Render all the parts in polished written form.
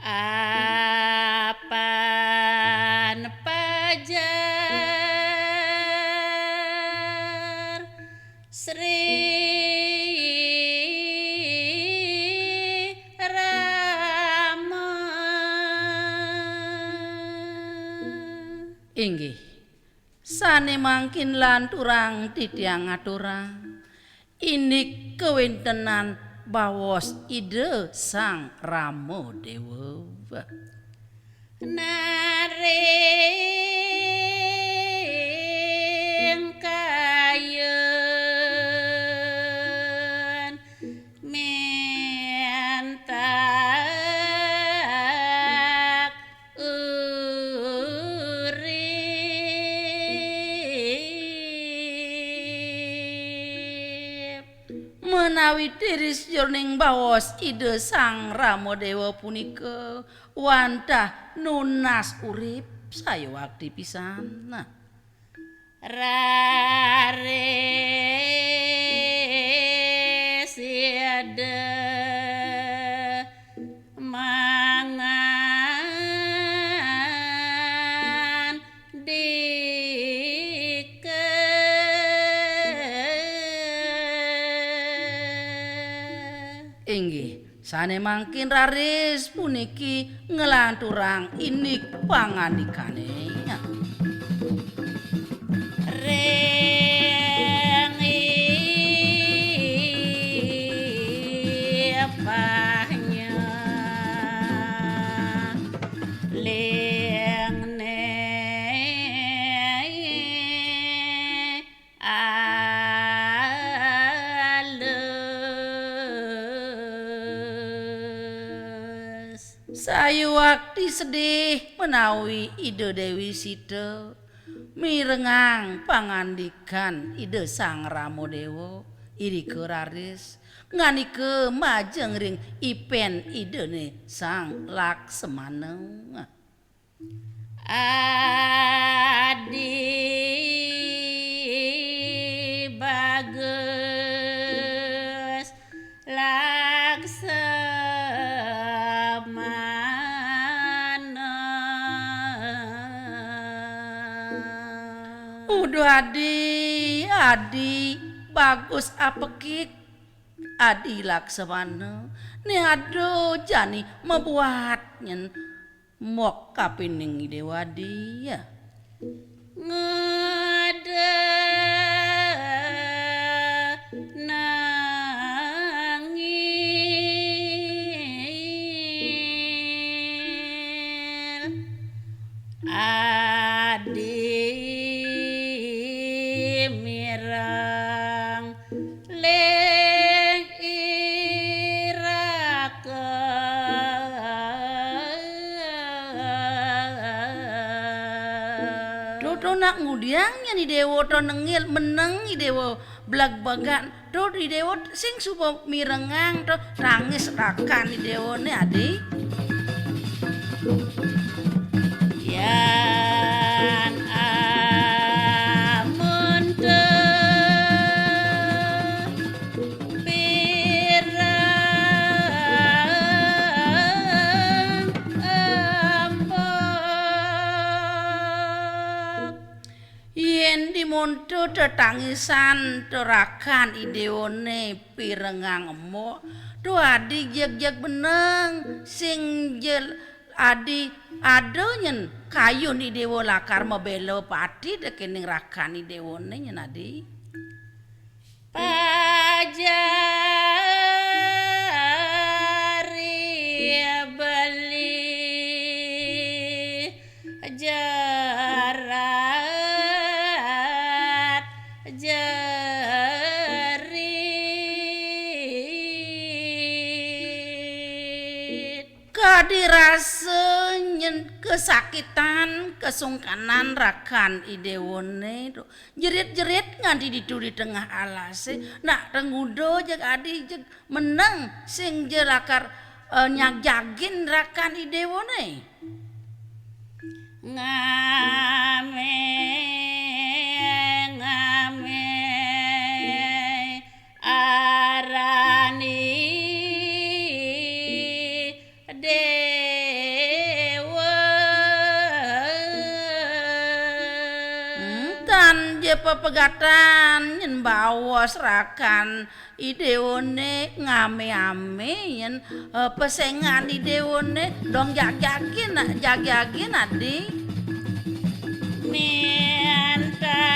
Apan pajar Sri Rama. Inggih sane mangkin lanturang titiang aturang inik kewintenan bawos ide Sang Rama Dewa. Naring kayen mentak urip Menawi tiris jroning bawos ide Sang Rama Dewa punika wantah nunas urip saya wakti pisan. Nah, rare siada mangan inggih sane mangkin raris puniki ngelanturang inik pangandikane. rengi apanya lengne ales Sayu wakti sedih menawi ide Dewi Sita mirengang pangandikan ide Sang Rama Dewa irika raris nganike majeng ring ipen idene Sang Laksamana. Adi bagus laksamana. Udah adi bagus apekik adi Laksamana ni ado jani membuatnya mok kapining Dewadi ya. Ngede nangil adi mirang leng iraka Dodo nak ngudiangnya ni dewa to nengil meneng i dewa blag bagan do di dewa sing supo mirengang to nangis rakan i dewa ni adi. Yan amun pirang embok Yen dimonto tetangisan terakan ideone pirengang emo do adi jeg-jeg beneng sing jel adi adonyen kayu ni dewa lakar mebelo pati dekening rakan ni dewone nyen adi. pajari beli jarat jerit Kadirase nyen kesakitan kesungkanan rakan idewone jerit-jerit nganti ditu di tengah alase nak rengudo jeg adi jeg meneng sing jelakar nyagjagin rakan idewone ngame ngame arani dewa tan je pepegatan yen bawa serakan idewone ngame-ame yen pesengan idewone dong jag-jagin adi minta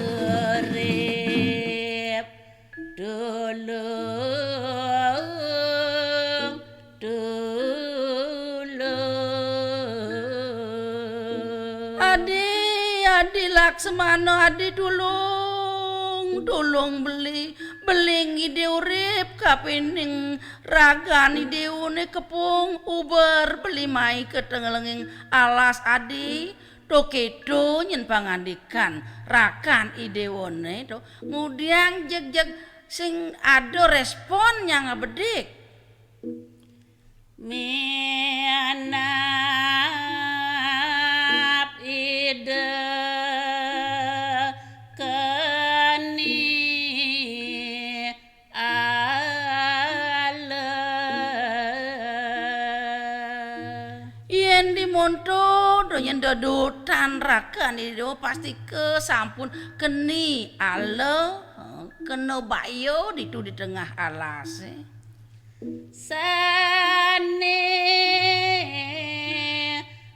urip tulung Adi Laksmana adi tulung beli ngide urip kapening ragan ideune kepung uber beli mai ketengelenging alas adi tokedo nyen pangandikan rakan idewone to ngudiang jeg sing ado respon yang bedik mianap ide keni ala yen dimonto do yen dodotan rakan itu pasti ke sampun keni ale kena bayo ditu di tengah alas sane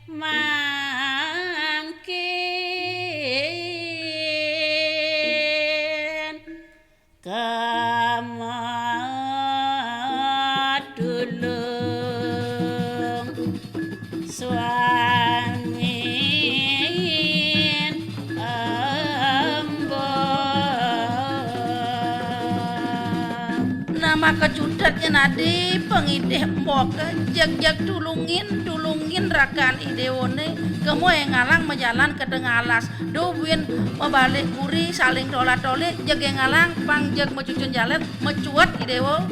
mangkin kamadulung suami nama kecudatnya nadi pengideh mbok jag tulungin rakan idewone kemo yang ngalang menjalan ke tengah alas duwin membalik kuri saling dola-doli jeg yang ngalang pang jeg mecucun jalan mecuat idewo